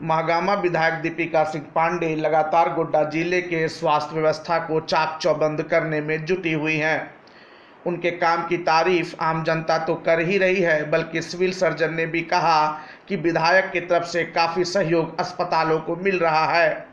महागामा विधायक दीपिका सिंह पांडे लगातार गोड्डा जिले के स्वास्थ्य व्यवस्था को चाक चौबंद करने में जुटी हुई हैं। उनके काम की तारीफ आम जनता तो कर ही रही है, बल्कि सिविल सर्जन ने भी कहा कि विधायक की तरफ से काफ़ी सहयोग अस्पतालों को मिल रहा है।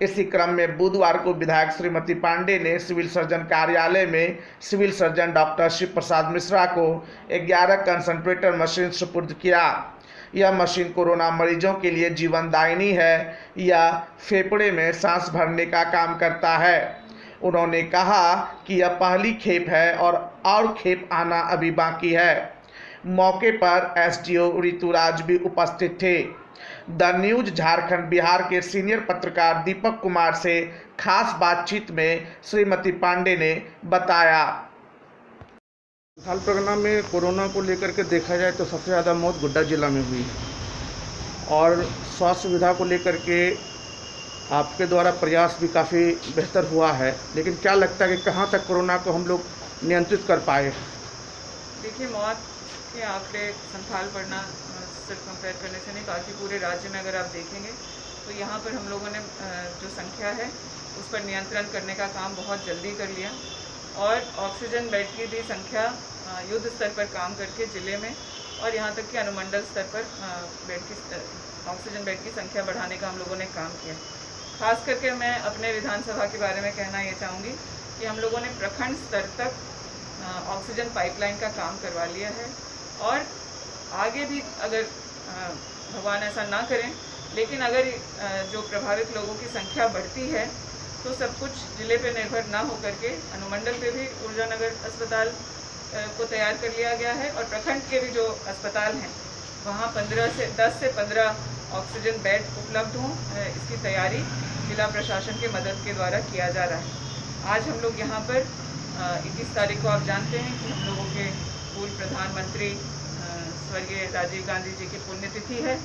इसी क्रम में बुधवार को विधायक श्रीमती पांडे ने सिविल सर्जन कार्यालय में सिविल सर्जन डॉक्टर शिव प्रसाद मिश्रा को 11 कंसंट्रेटर मशीन सुपुर्द किया। यह मशीन कोरोना मरीजों के लिए जीवनदायिनी है या फेफड़े में सांस भरने का काम करता है। उन्होंने कहा कि यह पहली खेप है और खेप आना अभी बाकी है। मौके पर एसडीओ ऋतुराज भी उपस्थित थे। द न्यूज झारखंड बिहार के सीनियर पत्रकार दीपक कुमार से खास बातचीत में श्रीमती पांडे ने बताया। हाल परगना में कोरोना को लेकर के देखा जाए तो सबसे ज़्यादा मौत गोड्डा जिला में हुई और स्वास्थ्य सुविधा को लेकर के आपके द्वारा प्रयास भी काफ़ी बेहतर हुआ है, लेकिन क्या लगता है कि कहाँ तक कोरोना को हम लोग नियंत्रित कर पाए? देखिए, मौत के आंकड़े संथाल पड़ना सिर्फ कंपेयर करने से नहीं, बाकी पूरे राज्य में अगर आप देखेंगे तो यहाँ पर हम लोगों ने जो संख्या है उस पर नियंत्रण करने का काम बहुत जल्दी कर लिया और ऑक्सीजन बेड की भी संख्या युद्ध स्तर पर काम करके ज़िले में और यहाँ तक कि अनुमंडल स्तर पर ऑक्सीजन बेड की संख्या बढ़ाने का हम लोगों ने काम किया। खास करके मैं अपने विधानसभा के बारे में कहना ये चाहूँगी कि हम लोगों ने प्रखंड स्तर तक ऑक्सीजन पाइपलाइन का काम करवा लिया है और आगे भी अगर भगवान ऐसा ना करें, लेकिन अगर जो प्रभावित लोगों की संख्या बढ़ती है तो सब कुछ ज़िले पे निर्भर ना होकर के अनुमंडल पे भी ऊर्जानगर अस्पताल को तैयार कर लिया गया है और प्रखंड के भी जो अस्पताल हैं वहाँ 10 से 15 ऑक्सीजन बेड उपलब्ध हों, इसकी तैयारी जिला प्रशासन के मदद के द्वारा किया जा रहा है। आज हम लोग यहाँ पर 21 तारीख को आप जानते हैं कि हम लोगों के पूर्व प्रधानमंत्री स्वर्गीय राजीव गांधी जी की पुण्यतिथि है।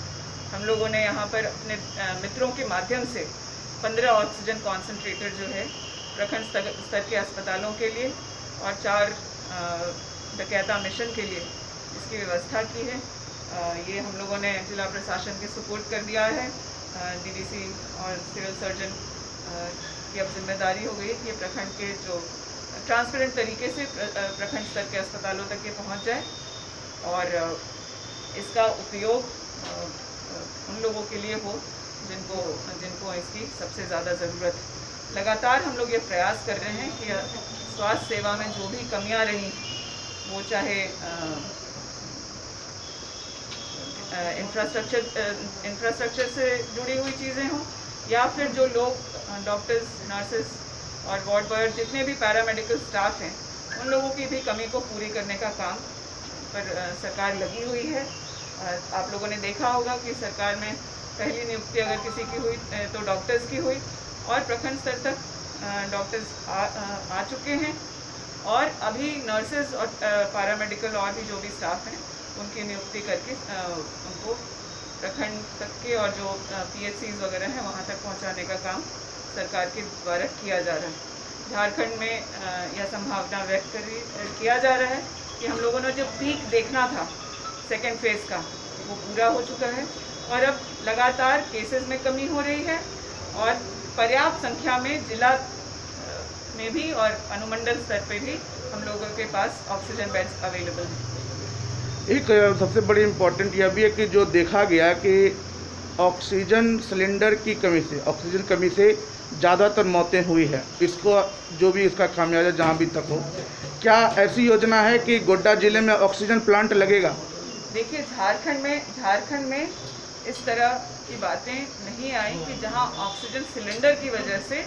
हम लोगों ने यहाँ पर अपने मित्रों के माध्यम से 15 ऑक्सीजन कॉन्सेंट्रेटर जो है प्रखंड स्तर के अस्पतालों के लिए और 4 डकैता मिशन के लिए इसकी व्यवस्था की है। ये हम लोगों ने जिला प्रशासन के सुपुर्द कर दिया है। डीडीसी और सिविल सर्जन की अब जिम्मेदारी हो गई कि प्रखंड के जो ट्रांसपेरेंट तरीके से प्रखंड स्तर के अस्पतालों तक ये पहुँच जाए और इसका उपयोग उन लोगों के लिए हो जिनको इसकी सबसे ज़्यादा ज़रूरत है। लगातार हम लोग ये प्रयास कर रहे हैं कि स्वास्थ्य सेवा में जो भी कमियां रही, वो चाहे इंफ्रास्ट्रक्चर से जुड़ी हुई चीज़ें हों या फिर जो लोग डॉक्टर्स, नर्सेस और वार्ड बॉय जितने भी पैरामेडिकल स्टाफ हैं उन लोगों की भी कमी को पूरी करने का काम पर सरकार लगी हुई है। आप लोगों ने देखा होगा कि सरकार में पहली नियुक्ति अगर किसी की हुई तो डॉक्टर्स की हुई और प्रखंड स्तर तक डॉक्टर्स आ चुके हैं और अभी नर्सेज और पैरामेडिकल और भी जो भी स्टाफ हैं उनकी नियुक्ति करके उनको प्रखंड तक के और जो PHCs वगैरह हैं वहाँ तक पहुँचाने का काम सरकार के द्वारा किया जा रहा है। झारखंड में यह संभावना व्यक्त किया जा रहा है कि हम लोगों ने जो पीक देखना था सेकेंड फेज़ का वो पूरा हो चुका है और अब लगातार केसेस में कमी हो रही है और पर्याप्त संख्या में जिला में भी और अनुमंडल स्तर पे भी हम लोगों के पास ऑक्सीजन बेड्स अवेलेबल हैं। एक सबसे बड़ी इम्पोर्टेंट यह भी है कि जो देखा गया कि ऑक्सीजन सिलेंडर की कमी से, ऑक्सीजन कमी से ज़्यादातर मौतें हुई है। इसको जो भी इसका खामियाजा जहाँ भी तक हो, क्या ऐसी योजना है कि गोड्डा जिले में ऑक्सीजन प्लांट लगेगा? देखिए, झारखंड में इस तरह की बातें नहीं आई कि जहां ऑक्सीजन सिलेंडर की वजह से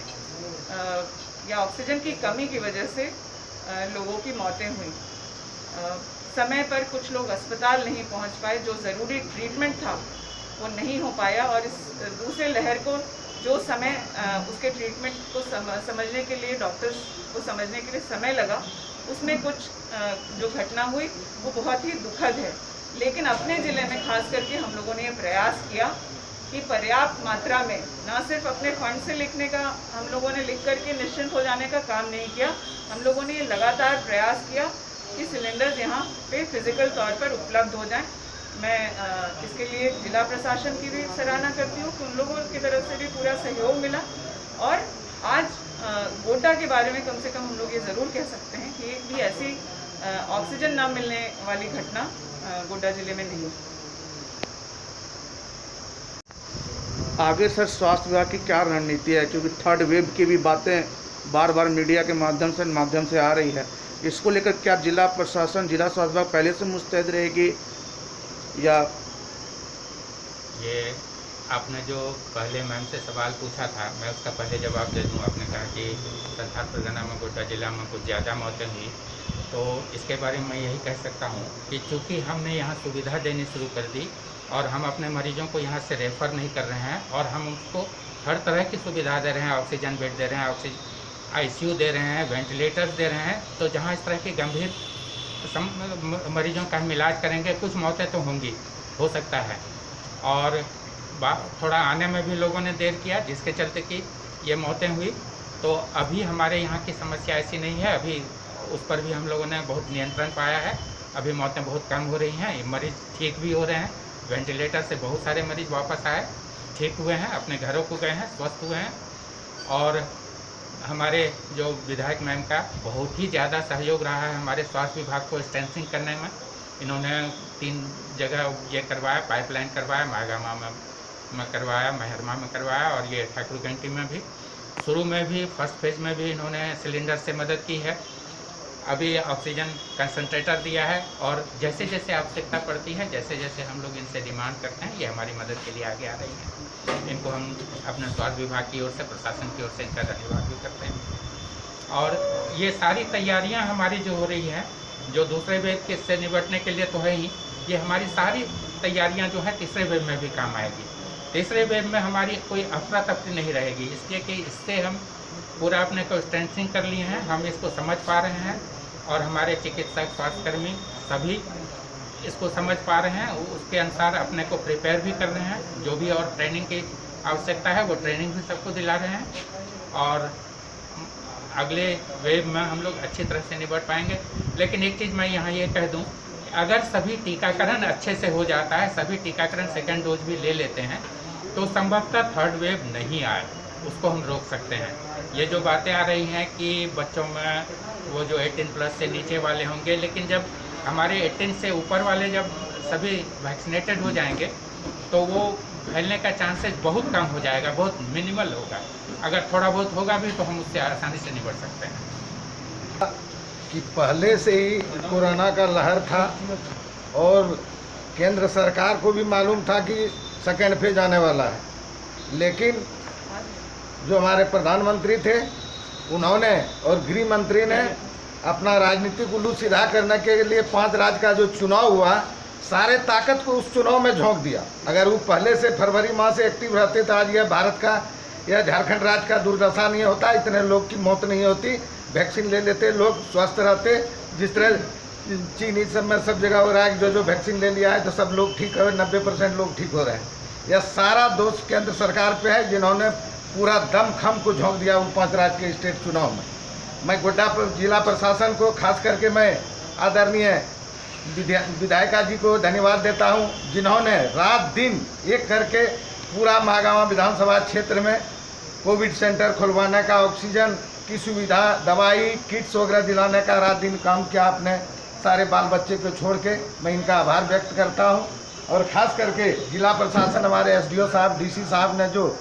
या ऑक्सीजन की कमी की वजह से लोगों की मौतें हुई। समय पर कुछ लोग अस्पताल नहीं पहुंच पाए, जो ज़रूरी ट्रीटमेंट था वो नहीं हो पाया और इस दूसरे लहर को जो समय उसके ट्रीटमेंट को समझने के लिए, डॉक्टर्स को समझने के लिए समय लगा, उसमें कुछ जो घटना हुई वो बहुत ही दुखद है। लेकिन अपने ज़िले में खास करके हम लोगों ने ये प्रयास किया कि पर्याप्त मात्रा में, ना सिर्फ अपने फंड से लिखने का हम लोगों ने लिख करके निश्चिंत हो जाने का काम नहीं किया, हम लोगों ने ये लगातार प्रयास किया कि सिलेंडर्स यहाँ पे फिज़िकल तौर पर उपलब्ध हो जाएं। मैं इसके लिए जिला प्रशासन की भी सराहना करती हूँ कि उन लोगों की तरफ से भी पूरा सहयोग मिला और आज गोड्डा के बारे में कम से कम हम लोग ये ज़रूर कह सकते हैं कि एक भी ऐसी ऑक्सीजन ना मिलने वाली घटना गोड्डा जिले में नहीं। आगे सर स्वास्थ्य विभाग की क्या रणनीति है, क्योंकि थर्ड वेव की भी बातें बार बार मीडिया के माध्यम से आ रही है, इसको लेकर क्या जिला प्रशासन, जिला स्वास्थ्य विभाग पहले से मुस्तैद रहेगी या? ये आपने जो पहले मैम से सवाल पूछा था, मैं उसका पहले जवाब दे दूँ। आपने कहा कि संथाल परगना में गोड्डा जिला में कुछ ज़्यादा मौतें हुई, तो इसके बारे में मैं यही कह सकता हूँ कि चूँकि हमने यहाँ सुविधा देनी शुरू कर दी और हम अपने मरीजों को यहाँ से रेफ़र नहीं कर रहे हैं और हम उसको हर तरह की सुविधा दे रहे हैं, ऑक्सीजन बेड दे रहे हैं, ICU दे रहे हैं, वेंटिलेटर्स दे रहे हैं। तो जहाँ इस तरह की गंभीर मरीजों का हम इलाज करेंगे, कुछ मौतें तो होंगी, हो सकता है, और थोड़ा आने में भी लोगों ने देर किया जिसके चलते कि ये मौतें हुई। तो अभी हमारे यहाँ की समस्या ऐसी नहीं है, अभी उस पर भी हम लोगों ने बहुत नियंत्रण पाया है। अभी मौतें बहुत कम हो रही हैं, मरीज़ ठीक भी हो रहे हैं। वेंटिलेटर से बहुत सारे मरीज़ वापस आए, ठीक हुए हैं, अपने घरों को गए हैं, स्वस्थ हुए हैं। और हमारे जो विधायक मैम का बहुत ही ज़्यादा सहयोग रहा है हमारे स्वास्थ्य विभाग को स्ट्रेंथनिंग करने में। इन्होंने 3 जगह ये करवाया, पाइपलाइन करवाया, मागामा में करवाया, मेहरमा में करवाया और ये ठाकुरगंटी में भी। शुरू में भी फर्स्ट फेज में भी इन्होंने सिलेंडर से मदद की है, अभी ऑक्सीजन कंसंट्रेटर दिया है और जैसे जैसे आवश्यकता पड़ती है, जैसे जैसे हम लोग इनसे डिमांड करते हैं, ये हमारी मदद के लिए आगे आ रही हैं। इनको हम अपने स्वास्थ्य विभाग की ओर से, प्रशासन की ओर से इनका धन्यवाद भी करते हैं। और ये सारी तैयारियां हमारी जो हो रही हैं, जो दूसरे वेव के से निपटने के लिए तो है ही, ये हमारी सारी तैयारियां जो है तीसरे वेव में भी काम आएगी। तीसरे वेव में हमारी कोई अफरा तफरी नहीं रहेगी, इसलिए कि इससे हम पूरा अपने को स्ट्रेंथनिंग कर लिए हैं, हम इसको समझ पा रहे हैं और हमारे चिकित्सक, स्वास्थ्यकर्मी सभी इसको समझ पा रहे हैं, उसके अनुसार अपने को प्रिपेयर भी कर रहे हैं। जो भी और ट्रेनिंग की आवश्यकता है वो ट्रेनिंग भी सबको दिला रहे हैं और अगले वेव में हम लोग अच्छी तरह से निपट पाएंगे। लेकिन एक चीज़ मैं यहाँ ये कह दूँ, अगर सभी टीकाकरण अच्छे से हो जाता है, सभी टीकाकरण सेकेंड डोज भी ले लेते हैं, तो संभवतः थर्ड वेव नहीं आए, उसको हम रोक सकते हैं। ये जो बातें आ रही हैं कि बच्चों में वो जो 18+ से नीचे वाले होंगे, लेकिन जब हमारे 18 से ऊपर वाले जब सभी वैक्सीनेटेड हो जाएंगे तो वो फैलने का चांसेस बहुत कम हो जाएगा, बहुत मिनिमल होगा। अगर थोड़ा बहुत होगा भी तो हम उससे आसानी से निपट सकते हैं। कि पहले से ही कोरोना का लहर था और केंद्र सरकार को भी मालूम था कि सेकेंड फेज आने वाला है, लेकिन जो हमारे प्रधानमंत्री थे उन्होंने और गृह मंत्री ने अपना राजनीतिक उल्लू सीधा करने के लिए 5 राज्य का जो चुनाव हुआ, सारे ताकत को उस चुनाव में झोंक दिया। अगर वो पहले से फरवरी माह से एक्टिव रहते तो आज यह भारत का या झारखंड राज्य का दुर्दशा नहीं होता, इतने लोग की मौत नहीं होती, वैक्सीन ले लेते, लोग स्वस्थ रहते। जिस तरह चीन इस सब में सब जगह हो रहा है, जो वैक्सीन ले लिया है तो सब लोग ठीक हो, 90% लोग ठीक हो रहे हैं। यह सारा दोष केंद्र सरकार पे है, जिन्होंने पूरा दम खम को झोंक दिया वो 5 राज्य के स्टेट चुनाव में। मैं गोड्डा जिला प्रशासन को खास करके मैं आदरणीय विधायिका जी को धन्यवाद देता हूं, जिन्होंने रात दिन एक करके पूरा महागामा विधानसभा क्षेत्र में कोविड सेंटर खुलवाने का, ऑक्सीजन की सुविधा, दवाई, किट्स वगैरह दिलाने का रात दिन काम किया अपने सारे बाल बच्चे को छोड़ के। मैं इनका आभार व्यक्त करता हूं। और ख़ास करके जिला प्रशासन, हमारे SDO साहब, DC साहब ने जो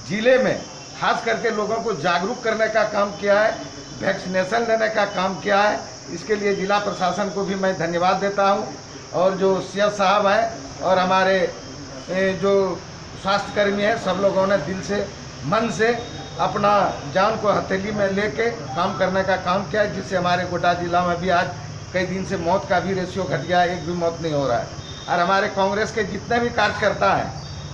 ज़िले में खास करके लोगों को जागरूक करने का काम किया है, वैक्सीनेशन लेने का काम किया है, इसके लिए जिला प्रशासन को भी मैं धन्यवाद देता हूं। और जो CS साहब हैं और हमारे जो स्वास्थ्यकर्मी हैं, सब लोगों ने दिल से, मन से अपना जान को हथेली में लेके काम करने का काम किया है, जिससे हमारे गोड्डा जिला में भी आज कई दिन से मौत का भी रेशियो घट गया है, एक भी मौत नहीं हो रहा है। और हमारे कांग्रेस के जितने भी कार्यकर्ता हैं,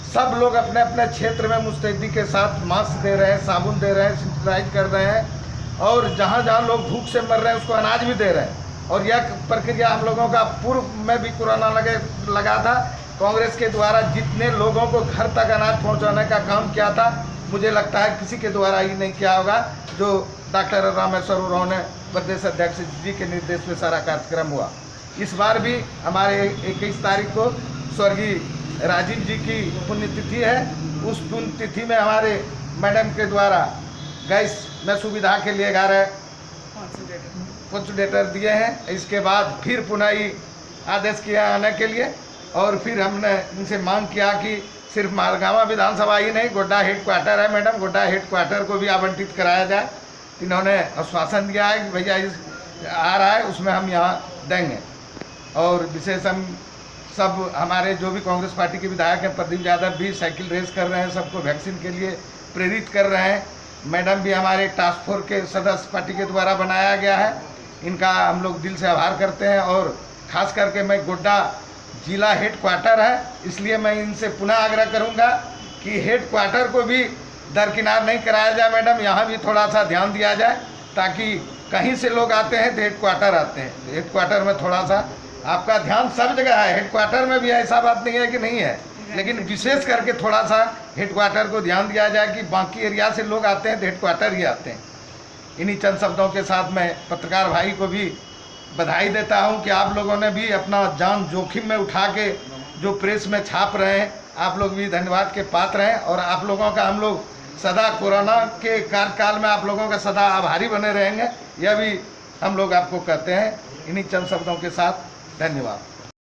सब लोग अपने अपने क्षेत्र में मुस्तैदी के साथ मास्क दे रहे हैं, साबुन दे रहे हैं, सैनिटाइज कर रहे हैं, और जहाँ जहाँ लोग भूख से मर रहे हैं उसको अनाज भी दे रहे हैं। और यह प्रक्रिया हम लोगों का पूर्व में भी कोरोना लगा था, कांग्रेस के द्वारा जितने लोगों को घर तक अनाज पहुँचाने का काम किया था, मुझे लगता है किसी के द्वारा ही नहीं किया होगा। जो डॉक्टर रामेश्वर उरांव ने प्रदेश अध्यक्ष जी के निर्देश में सारा कार्यक्रम हुआ। इस बार भी हमारे 21 तारीख को स्वर्गीय राजीव जी की पुण्यतिथि है। उस पुण्यतिथि में हमारे मैडम के द्वारा गैस में सुविधा के लिए 11 कंसोलिडेटर दिए हैं। इसके बाद फिर पुनः ही आदेश किया आने के लिए, और फिर हमने इनसे मांग किया कि सिर्फ मालगामा विधानसभा ही नहीं, गोड्डा हेड क्वार्टर है मैडम, गोड्डा हेड क्वार्टर को भी आवंटित कराया जाए। इन्होंने आश्वासन दिया है कि भैया इस आ रहा है उसमें हम यहाँ देंगे। और विशेष हम सब हमारे जो भी कांग्रेस पार्टी के विधायक हैं, प्रदीप यादव भी साइकिल रेस कर रहे हैं, सबको वैक्सीन के लिए प्रेरित कर रहे हैं। मैडम भी हमारे टास्क फोर्स के सदस्य पार्टी के द्वारा बनाया गया है, इनका हम लोग दिल से आभार करते हैं। और ख़ास करके मैं गोड्डा जिला हेड क्वार्टर है, इसलिए मैं इनसे पुनः आग्रह करूंगा कि हेड क्वार्टर को भी दरकिनार नहीं कराया जाए मैडम, यहाँ भी थोड़ा सा ध्यान दिया जाए, ताकि कहीं से लोग आते हैं तो हेड क्वार्टर आते हैं, हेड क्वार्टर में थोड़ा सा आपका ध्यान सब जगह है, हेड क्वार्टर में भी ऐसा बात नहीं है कि नहीं है, लेकिन विशेष करके थोड़ा सा हेड क्वार्टर को ध्यान दिया जाए कि बाकी एरिया से लोग आते हैं तो हेड क्वार्टर ही आते हैं। इन्हीं चंद शब्दों के साथ मैं पत्रकार भाई को भी बधाई देता हूं कि आप लोगों ने भी अपना जान जोखिम में उठा के जो प्रेस में छाप रहे हैं, आप लोग भी धन्यवाद के पात्र हैं। और आप लोगों का हम लोग सदा कोरोना के कार्यकाल में आप लोगों का सदा आभारी बने रहेंगे, यह भी हम लोग आपको कहते हैं। इन्हीं चंद शब्दों के साथ धन्यवाद।